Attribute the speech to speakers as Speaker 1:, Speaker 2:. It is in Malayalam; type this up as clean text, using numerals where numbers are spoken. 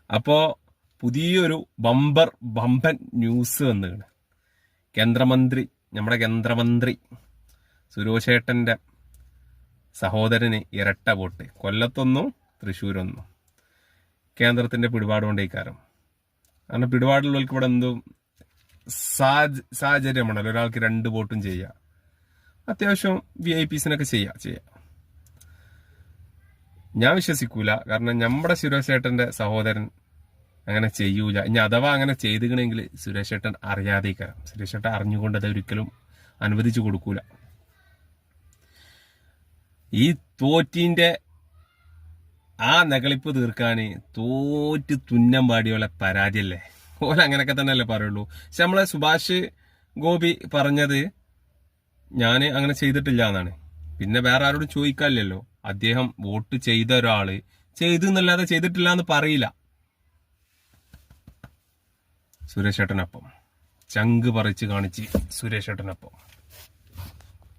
Speaker 1: അപ്പോ പുതിയൊരു ബമ്പൻ ന്യൂസ് വന്നിട്ടുണ്ട്. നമ്മുടെ കേന്ദ്രമന്ത്രി സുരേഷേട്ടന്റെ സഹോദരന് ഇരട്ട വോട്ട്, കൊല്ലത്തൊന്നും തൃശ്ശൂരൊന്നും. കേന്ദ്രത്തിന്റെ പിടിപാട് കൊണ്ടേക്കാരം. കാരണം പിടിപാടുള്ളവർക്ക് ഇവിടെ എന്തോ സാഹചര്യമാണല്ലോ, ഒരാൾക്ക് 2 വോട്ടും ചെയ്യാം. അത്യാവശ്യം VIPസിനൊക്കെ ചെയ്യാം. ഞാൻ വിശ്വസിക്കൂല. കാരണം നമ്മുടെ സുരേഷേട്ടന്റെ സഹോദരൻ അങ്ങനെ ചെയ്യൂല. ഇനി അഥവാ അങ്ങനെ ചെയ്തിക്കണമെങ്കിൽ സുരേഷേട്ടൻ അറിയാതേക്കാരം. സുരേഷേട്ടൻ അറിഞ്ഞുകൊണ്ട് അത് ഒരിക്കലും അനുവദിച്ചു കൊടുക്കൂല. ഈ തോറ്റിന്റെ ആ നകളിപ്പ് തീർക്കാന് തോറ്റ് തുന്നം പാടിയോലെ പരാതിയല്ലേ. ഓല അങ്ങനെയൊക്കെ തന്നെയല്ലേ പറയുള്ളൂ. പക്ഷെ നമ്മളെ സുഭാഷ് ഗോപി പറഞ്ഞത് ഞാൻ അങ്ങനെ ചെയ്തിട്ടില്ല എന്നാണ്. പിന്നെ വേറെ ആരോടും ചോദിക്കാനില്ലല്ലോ. അദ്ദേഹം വോട്ട് ചെയ്ത ഒരാള് ചെയ്തു എന്നല്ലാതെ ചെയ്തിട്ടില്ല എന്ന് പറയില്ല. സുരേഷേട്ടനൊപ്പം ചങ്ക് പറിച്ച് കാണിച്ച് സുരേഷേട്ടനൊപ്പം.